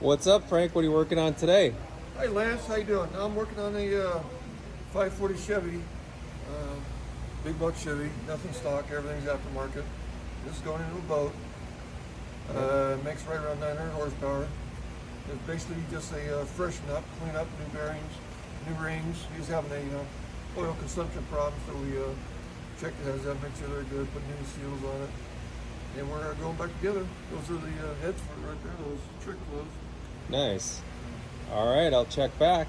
What's up, Frank? What are you working on today? Hi Lance, how you doing? I'm working on a 540 Chevy, big buck Chevy, nothing stock, everything's aftermarket. This is going into a boat. Makes right around 900 horsepower. It's basically just a freshen up, clean up, new bearings, new rings. He's having a oil consumption problem, so we checked it, has that, make sure they're good, put new seals on it. And we're going back together. Those are the heads for it right there, those trick clothes. Nice. All right, I'll check back.